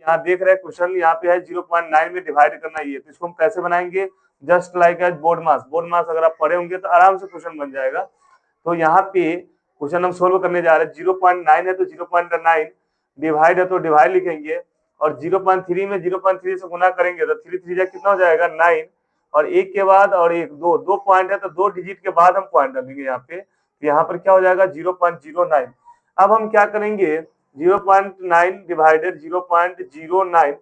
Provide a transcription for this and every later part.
यहाँ देख रहे हैं क्वेश्चन यहाँ पे है 0.9 में डिवाइड करना ये, तो इसको हम कैसे बनाएंगे, जस्ट लाइक एज बोर्ड मास अगर आप पढ़े होंगे तो आराम से क्वेश्चन बन जाएगा। तो यहाँ पे क्वेश्चन हम सोल्व करने जा रहे हैं, 0.9 है तो 0.9 डिवाइड है तो डिवाइड लिखेंगे, और 0.3 में 0.3 से गुना करेंगे तो 3 3 कितना हो जाएगा 9, और एक के बाद और एक दो पॉइंट है तो 2 डिजिट के बाद हम पॉइंट डालेंगे यहाँ पे, तो यहाँ पर क्या हो जाएगा 0.09। अब हम क्या करेंगे 0.9 डिवाइडेड 0.09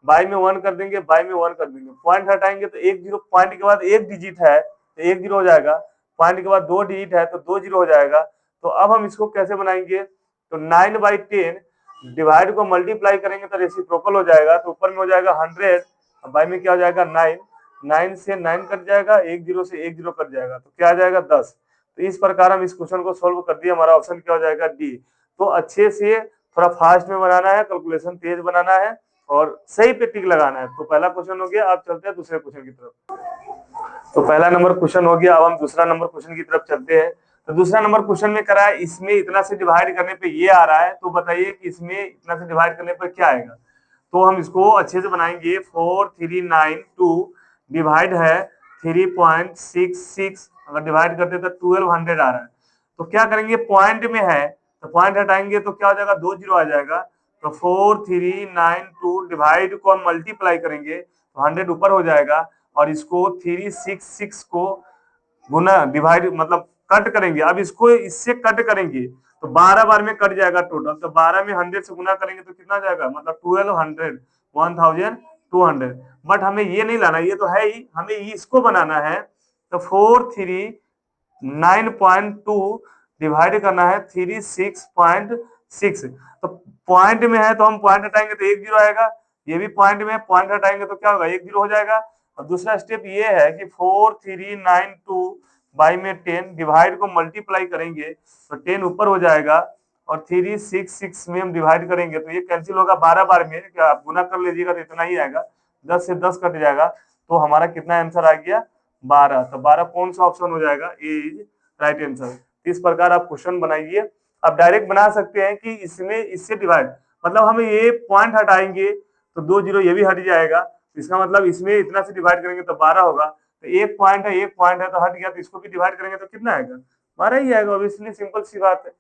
बाई में 1 कर देंगे, बाई में 1 कर देंगे, पॉइंट हटाएंगे तो एक जीरो, पॉइंट के बाद एक डिजिट है तो एक जीरो हो जाएगा, पॉइंट के बाद 2 डिजिट है तो 2 जीरो हो जाएगा। तो अब हम इसको कैसे बनाएंगे, तो 9/10 डिवाइड को मल्टीप्लाई करेंगे तो रेसिप्रोकल हो जाएगा, तो ऊपर में हो जाएगा 100, बाई में क्या हो जाएगा 9, 9 से 9 कट जाएगा, एक जीरो से एक जीरो कट जाएगा, तो क्या आ जाएगा 10। तो इस प्रकार हम इस क्वेश्चन को सोल्व कर दिए, हमारा ऑप्शन क्या हो जाएगा डी। तो अच्छे से थोड़ा फास्ट में बनाना है, कैलकुलेशन तेज बनाना है और सही पे टिक लगाना है। तो पहला क्वेश्चन हो गया, अब चलते हैं दूसरे क्वेश्चन की तरफ। तो पहला नंबर क्वेश्चन हो गया, अब हम दूसरा नंबर क्वेश्चन की तरफ चलते हैं। तो दूसरा नंबर क्वेश्चन में करा है, इसमें इतना से डिवाइड करने पे ये आ रहा है, तो बताइए कि इसमें इतना से डिवाइड करने पर क्या आएगा। तो हम इसको अच्छे से बनाएंगे, 4392 डिवाइड है 3.66, अगर डिवाइड करते तो 1200 आ रहा है। तो क्या करेंगे, पॉइंट में है तो पॉइंट हटाएंगे तो क्या हो जाएगा 2 जीरो आ जाएगा, तो 4392 डिवाइड को हम मल्टीप्लाई करेंगे तो 100 ऊपर हो जाएगा, और इसको 366 को गुना डिवाइड मतलब कट करेंगे। अब इसको इससे कट करेंगे तो 12 बार में कट जाएगा टोटल, तो 12 में 100 से गुना करेंगे तो कितना जाएगा, मतलब 1200 1200। बट हमें ये नहीं लाना, ये तो है ही, हमें इसको बनाना है। तो 439.2 डिवाइड करना है 36.6। तो पॉइंट में है तो हम पॉइंट हटाएंगे तो एक जीरो आएगा, ये भी पॉइंट में है, पॉइंट हटाएंगे तो क्या होगा एक जीरो हो जाएगा। और दूसरा स्टेप ये है कि 4392 बाई में 10 डिवाइड को मल्टीप्लाई करेंगे तो 10 ऊपर हो जाएगा, और 366 में हम डिवाइड करेंगे तो ये कैंसिल होगा 12 बार में, क्या आप गुना कर लीजिएगा तो इतना ही आएगा, 10 से 10 कट जाएगा, तो हमारा कितना आंसर आ गया 12। तो 12 कौन सा ऑप्शन हो जाएगा, ए इज राइट आंसर। इस प्रकार आप क्वेश्चन बनाइए। आप डायरेक्ट बना सकते हैं कि इसमें इससे डिवाइड, मतलब हमें ये पॉइंट हटाएंगे तो 2 जीरो ये भी हट जाएगा, इसका मतलब इसमें इतना से डिवाइड करेंगे तो 12 होगा, तो एक पॉइंट है तो हट गया, तो इसको भी डिवाइड करेंगे तो कितना आएगा 12 ही आएगा, ऑब्वियसली सिंपल सी बात है।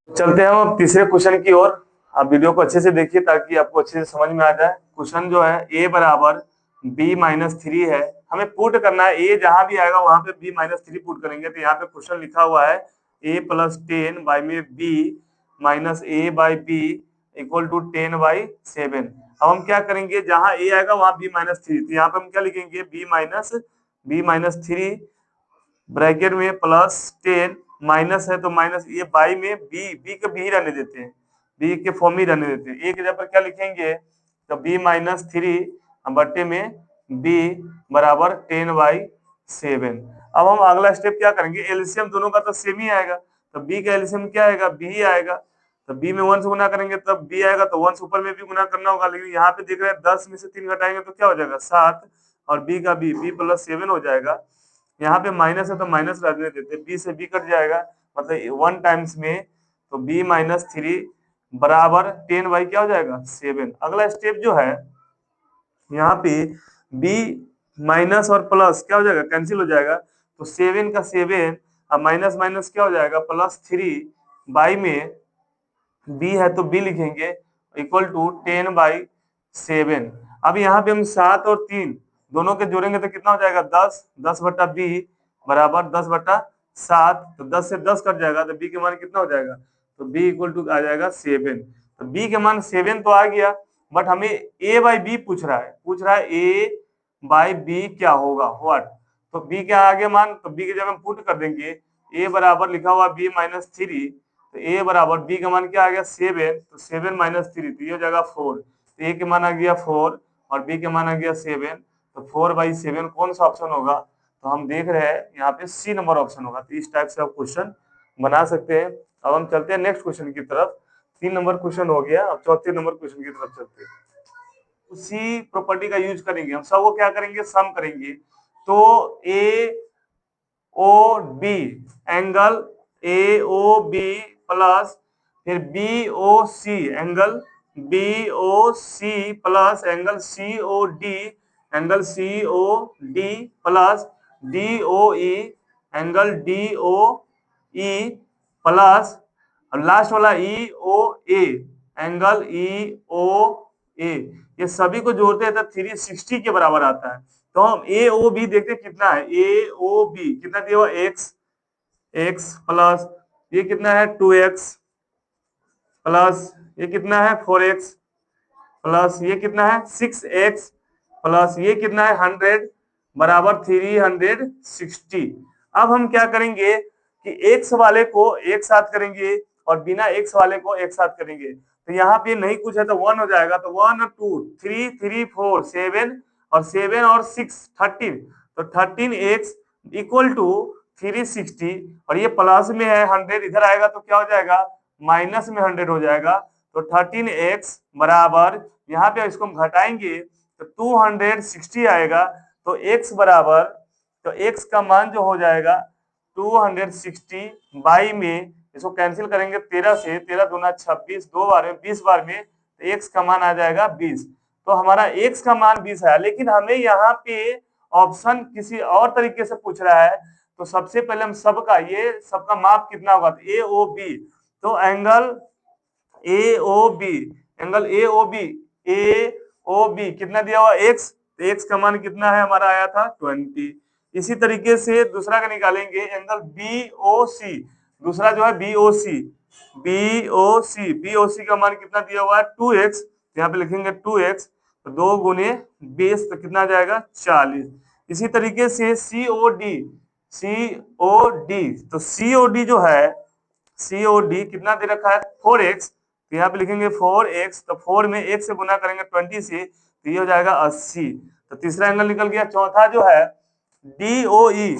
चलते हैं हम तीसरे क्वेश्चन की ओर। आप वीडियो को अच्छे से देखिए ताकि आपको अच्छे से समझ में आ जाए। क्वेश्चन जो है a बराबर b-3 है, हमें पुट करना है, a जहां भी आएगा वहां पे b-3 पुट करेंगे। तो यहाँ पे क्वेश्चन लिखा हुआ है a + 10 बाई में b minus a by b equal to 10/7। अब हम क्या करेंगे, जहां a आएगा वहां b-3, तो यहाँ पे हम क्या लिखेंगे b-3 ब्रैकेट में प्लस 10 माइनस है तो माइनस, ये बाई में b के b रहने देते हैं, b के फॉर्म ही रहने देते हैं, एक जगह पर क्या लिखेंगे तो b-3 बट्टे में b बराबर 10/7। अब हम अगला स्टेप क्या करेंगे, एलसीएम दोनों का तो सेम ही आएगा, तो b का एलसीएम क्या आएगा b ही आएगा, तो b में 1 से गुना करेंगे तब b आएगा, तो 1 से ऊपर में भी गुना करना होगा, लेकिन यहाँ पे देख रहे हैं 10 में से 3 घटाएंगे तो क्या हो जाएगा 7, और b का b +7 हो जाएगा। यहाँ पे माइनस है तो माइनस रहने देते, b से b कट जाएगा, मतलब 1 टाइम्स में, तो b-3 बराबर 10 बाई क्या हो जाएगा 7। अगला स्टेप जो है यहाँ पे b माइनस और प्लस क्या हो जाएगा कैंसिल हो जाएगा, तो 7 का 7 अब माइनस माइनस क्या हो जाएगा +3 बाई में b है तो b लिखेंगे इक्वल टू 10/7। अब यहाँ पे हम 7 और 3 दोनों के जोड़ेंगे तो कितना हो जाएगा 10, 10/b बराबर 10/7, तो 10 से 10 कट जाएगा, तो b के मान कितना हो जाएगा, तो b इक्वल टू आ जाएगा 7। तो b के मान 7 तो आ गया, बट हमें a/b पूछ रहा है a/b क्या होगा व्हाट, तो b क्या आ गया मान, तो b के जगह हम पुट कर देंगे, a बराबर लिखा हुआ b-3, तो a बराबर b का मान क्या आ गया 7, तो 7-3 तो ये हो जाएगा 4, तो a के मान आ गया 4 और b के मान आ गया 7, तो 4/7 कौन सा ऑप्शन होगा, तो हम देख रहे हैं यहाँ पे सी नंबर ऑप्शन होगा। तो इस टाइप से आप क्वेश्चन बना सकते हैं। अब हम चलते हैं नेक्स्ट क्वेश्चन की तरफ। 3 नंबर क्वेश्चन हो गया, अब चौथे नंबर क्वेश्चन की तरफ चलते हैं। उसी प्रॉपर्टी का यूज करेंगे हम, सब वो क्या करेंगे सम करेंगे, तो A O B angle A O B plus फिर B O C angle B O C plus angle C O D plus D O E angle D O E plus last वाला E O A angle E ओ ए, ये सभी को जोड़ते हैं तो 360 के बराबर आता है। तो हम ए ओ बी देखते हैं कितना है, ए ओ बी कितना दिया हुआ एक्स, एक्स प्लस ये कितना है 2x प्लस ये कितना है 4x प्लस ये कितना है 6x प्लस ये कितना है 100 बराबर 360। अब हम क्या करेंगे कि x वाले को एक साथ करेंगे और बिना x वाले को एक साथ करेंगे, तो यहाँ पे नहीं कुछ है तो 1 हो जाएगा, तो 1 और 2 3 3 4 7 और 7 और 6 13, तो 13x इक्वल टू 360 और ये प्लस में है 100 इधर आएगा तो क्या हो जाएगा माइनस में 100 हो जाएगा, तो 13x बराबर यहाँ पे इसको हम घटाएंगे तो 260 आएगा, तो x बराबर, तो x का मान जो हो जाएगा 260 बाई में इसको कैंसिल करेंगे 13 से, 13 दूना 26 दो बार में 20 बार में, तो x का मान आ जाएगा 20। तो हमारा x का मान 20 है, लेकिन हमें यहाँ पे ऑप्शन किसी और तरीके से पूछ रहा है, तो सबसे पहले हम सबका ये सबका माप कितना होगा, तो ए ओ बी, तो angle A O B, angle A O B कितना दिया हुआ x, तो x का मान कितना है हमारा आया था 20। इसी तरीके से दूसरा का निकालेंगे एंगल बी ओ सी, दूसरा जो है बी ओ सी का मान कितना दिया हुआ है 2x, यहाँ पे लिखेंगे 2x, तो 2 गुने 20 तो कितना आ जाएगा 40। इसी तरीके से सी ओ डी, तो सी ओ डी जो है COD कितना दे रखा है 4x, तो यहाँ पे लिखेंगे 4x, तो 4 में 1 से गुना करेंगे 20 से, तो ये हो जाएगा 80। तो तीसरा एंगल निकल गया। चौथा जो है DOE,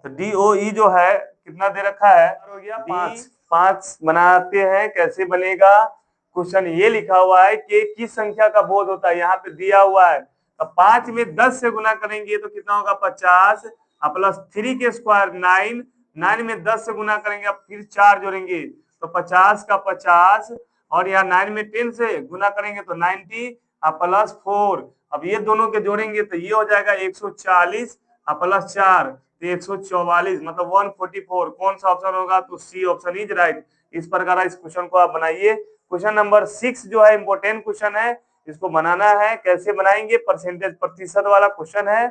तो DOE जो है कितना दे रखा है, हो गया 5। 5 बनाते हैं, कैसे बनेगा, क्वेश्चन ये लिखा हुआ है कि किस संख्या का बोध होता है, यहाँ पे दिया हुआ है, तो 5 में 10 से गुना करेंगे तो कितना होगा 50 प्लस 3 के स्क्वायर 9, 9 में 10 से गुना करेंगे, अब फिर 4 जोड़ेंगे तो 50 का 50, और यहाँ 9 में 10 से गुना करेंगे तो 90 प्लस 4, अब ये दोनों के जोड़ेंगे तो ये हो जाएगा 140 प्लस 4 तो 144, मतलब 144। कौन सा ऑप्शन होगा, तो सी ऑप्शन इज राइट। इस प्रकार इस क्वेश्चन को आप बनाइए। क्वेश्चन नंबर 6 जो है इंपोर्टेंट क्वेश्चन है, इसको बनाना है। कैसे बनाएंगे, परसेंटेज प्रतिशत वाला क्वेश्चन है।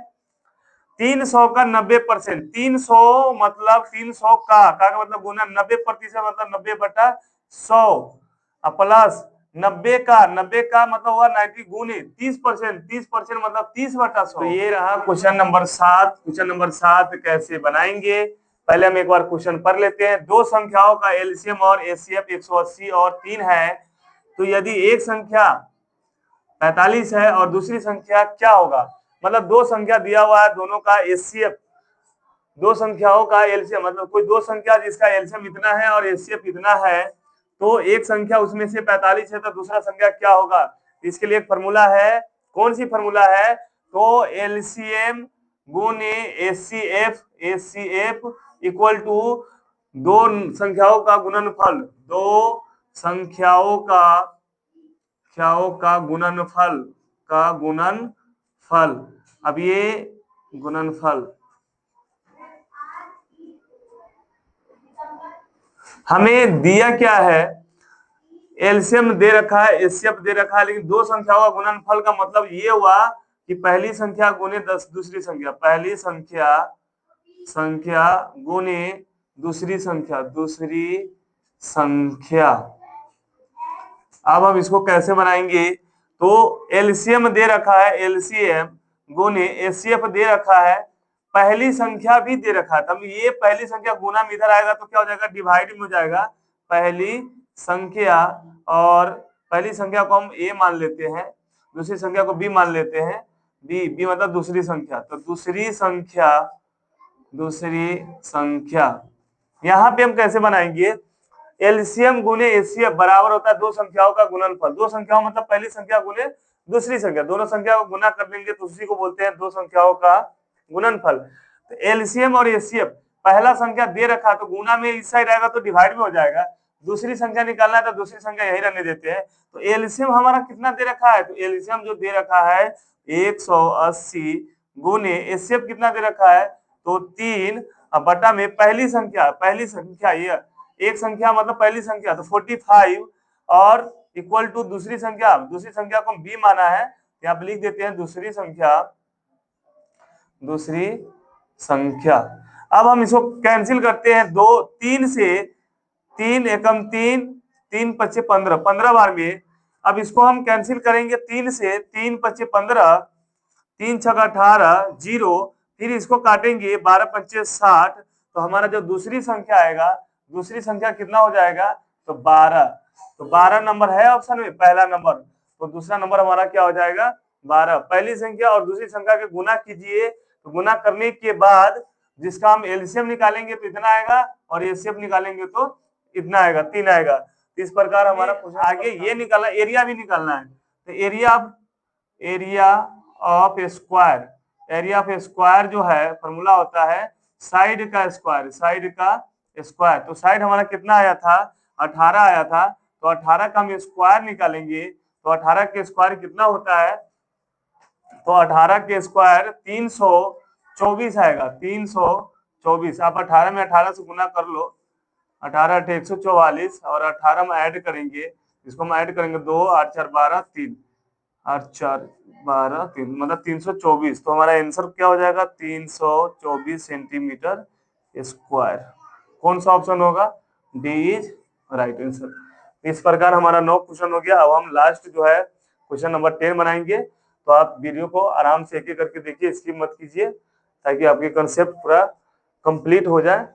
300 का 90%, 300 मतलब 300 का मतलब गुना 90% मतलब 90/100 प्लस 90 का मतलब हुआ 90 गुने 30%, 30% मतलब 30/100। तो ये रहा क्वेश्चन नंबर 7। क्वेश्चन नंबर 7 कैसे बनाएंगे, पहले हम एक बार क्वेश्चन पढ़ लेते हैं। दो संख्याओं का एलसीएम और एचसीएफ 180 और 3 है, तो यदि एक संख्या 45 है और दूसरी संख्या क्या होगा, मतलब दो संख्या दिया हुआ है, दोनों का एचसीएफ, दो संख्याओं का एलसीएम, मतलब कोई दो संख्या जिसका एलसीएम इतना है और एचसीएफ इतना है, तो एक संख्या उसमें से 45 है तो दूसरा संख्या क्या होगा। इसके लिए एक फॉर्मूला है, कौन सी फॉर्मूला है, तो एलसीएम गुने एचसीएफ, एचसीएफ इक्वल टू दो संख्याओं का गुणनफल, दो संख्याओं का गुणनफल। अब ये गुणनफल हमें दिया क्या है, एलसीएम दे रखा है, एचसीएफ दे रखा है, लेकिन दो संख्याओं का गुणनफल का मतलब ये हुआ कि पहली संख्या गुने दूसरी संख्या, पहली संख्या गुने दूसरी संख्या। अब हम इसको कैसे बनाएंगे, तो एलसीएम दे रखा है, एलसीएम गुने एचसीएफ दे रखा है, पहली संख्या भी दे रखा है, तब ये पहली संख्या गुना में इधर आएगा तो क्या हो जाएगा, डिवाइड में हो जाएगा। पहली संख्या, और पहली संख्या को हम ए मान लेते हैं, दूसरी संख्या को बी मान लेते हैं, बी मतलब दूसरी संख्या, तो दूसरी संख्या यहाँ पे हम कैसे बनाएंगे, एलसीएम गुने एचसीएफ बराबर होता है दो संख्याओं का गुणनफल। दो संख्याओं मतलब पहली संख्या गुने दूसरी संख्या, दोनों संख्या को गुना कर लेंगे तो उसी को बोलते हैं दो संख्याओं का गुणनफल। तो एलसीएम और एचसीएफ, पहला संख्या दे रखा तो गुना में इस साइड आएगा तो डिवाइड में हो जाएगा, दूसरी संख्या निकालना है तो दूसरी संख्या यही रहने देते हैं। तो एलसीएम हमारा कितना दे रखा है, तो एलसीएम जो दे रखा है 180 गुने एचसीएफ कितना दे रखा है, तो 3 बटा में पहली संख्या ये एक संख्या मतलब पहली संख्या तो 45 और इक्वल टू दूसरी संख्या को बी माना है, यहाँ पे लिख देते हैं दूसरी संख्या। अब हम इसको कैंसिल करते हैं, 3 से 3 एकम 3 3 पच्चे 15 15 बार में। अब इसको हम कैंसिल करेंगे 3 से 3 पच्चे 15 3 छक 18 0, फिर इसको काटेंगे 12 पंचे 60, तो हमारा जो दूसरी संख्या आएगा, दूसरी संख्या कितना हो जाएगा, तो 12। तो 12 नंबर है ऑप्शन में पहला नंबर, तो दूसरा नंबर हमारा क्या हो जाएगा 12। पहली संख्या और दूसरी संख्या के गुना कीजिए, तो गुना करने के बाद जिसका हम एलसीएम निकालेंगे तो इतना आएगा और एचसीएफ निकालेंगे तो इतना आएगा, 3 आएगा। तो इस प्रकार हमारा आगे ये निकालना, एरिया भी निकालना है। तो एरिया ऑफ स्क्वायर जो है फॉर्मूला होता है साइड का स्क्वायर। तो साइड हमारा कितना आया था 18 आया था, तो 18 का हम स्क्वायर निकालेंगे, तो 18 के स्क्वायर कितना होता है, तो 18 के स्क्वायर 324 आएगा, 324। आप 18 में 18 से गुना कर लो, 18 × 144 और 18 में ऐड करेंगे, इसको हम ऐड करेंगे 2 8 4 12 3 8 4 12 3 मतलब 324। तो हमारा आंसर क्या हो जाएगा 324 सेंटीमीटर स्क्वायर। कौन सा ऑप्शन होगा, डी इज राइट आंसर। इस प्रकार हमारा 9 क्वेश्चन हो गया। अब हम लास्ट जो है क्वेश्चन नंबर 10 बनाएंगे, तो आप वीडियो को आराम से एक एक करके देखिए, स्किप मत कीजिए, ताकि आपके कंसेप्ट पूरा कंप्लीट हो जाए।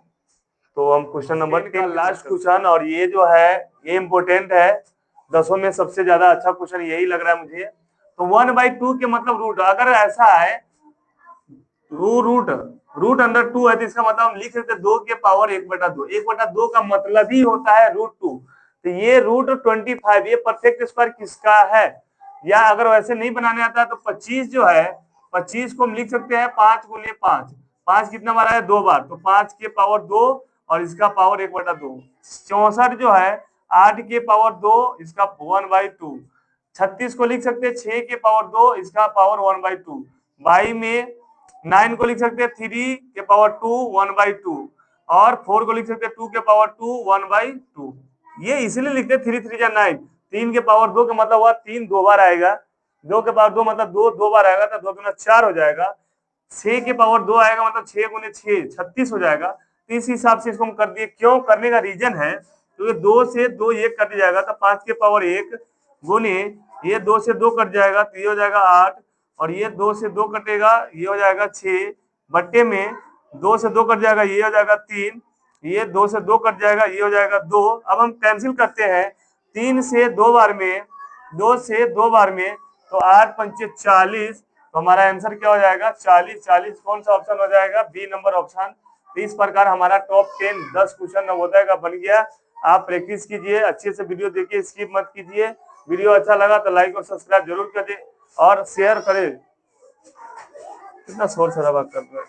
तो हम क्वेश्चन नंबर 10 लास्ट क्वेश्चन, और ये जो है ये इम्पोर्टेंट है, 10 में सबसे ज्यादा अच्छा क्वेश्चन यही लग रहा है मुझे। तो 1/2 के मतलब रूट, अगर ऐसा है रूट अंडर 2 है, तो इसका मतलब हम लिख सकते 2 के पावर 1/2। 1/2 का मतलब ही होता है √2। तो ये √25, ये परफेक्ट स्क्वायर किसका है, या अगर वैसे नहीं बनाने आता है तो 25 जो है 25 को हम लिख सकते हैं 5 × 5। 5 कितना बार है 2 बार, तो 5 के पावर 2 और इसका पावर 1/2। 64 जो है 8 के पावर 2, इसका 1/2। 36 को लिख सकते हैं 6 के पावर 2, इसका पावर 1/2। 22 में 9 को लिख सकते हैं 3 के पावर 2 1/2, और 4 को लिख सकते हैं 2 के पावर 2 1/2। ये इसलिए लिखते हैं 3 3 जा 9। 3 के पावर 2 का मतलब हुआ 3 2 बार आएगा, 2 के पावर 2 मतलब 2 2 बार आएगा, तो 2 गुना 4 हो जाएगा। 6 के पावर 2 आएगा मतलब 6 × 6 36 हो जाएगा। तो इस हिसाब से इसको हम कर दिए। क्यों करने का रीजन है, तो 2 से 2 1 कट जाएगा, तो 5 के पावर 1 गुने ये 2 से 2 कट जाएगा, तो ये हो जाएगा 8, और ये 2 से 2 कटेगा, ये हो जाएगा 6 बट्टे में 2 से 2 कट जाएगा, ये हो जाएगा 3, ये 2 से 2 कट जाएगा, ये हो जाएगा 2। अब हम कैंसिल करते हैं 3 से 2 बार में, 2 से 2 बार में, तो 8 पंचे 40। तो हमारा आंसर क्या हो जाएगा 40। कौन सा ऑप्शन हो जाएगा, बी नंबर ऑप्शन। तो इस प्रकार हमारा टॉप 10 क्वेश्चन नवोदय का बन गया। आप प्रैक्टिस कीजिए, अच्छे से वीडियो देखिए, स्किप मत कीजिए। वीडियो अच्छा लगा तो लाइक और सब्सक्राइब जरूर कर दे और शेयर करें। कितना शोर शराबा कर रहे हैं।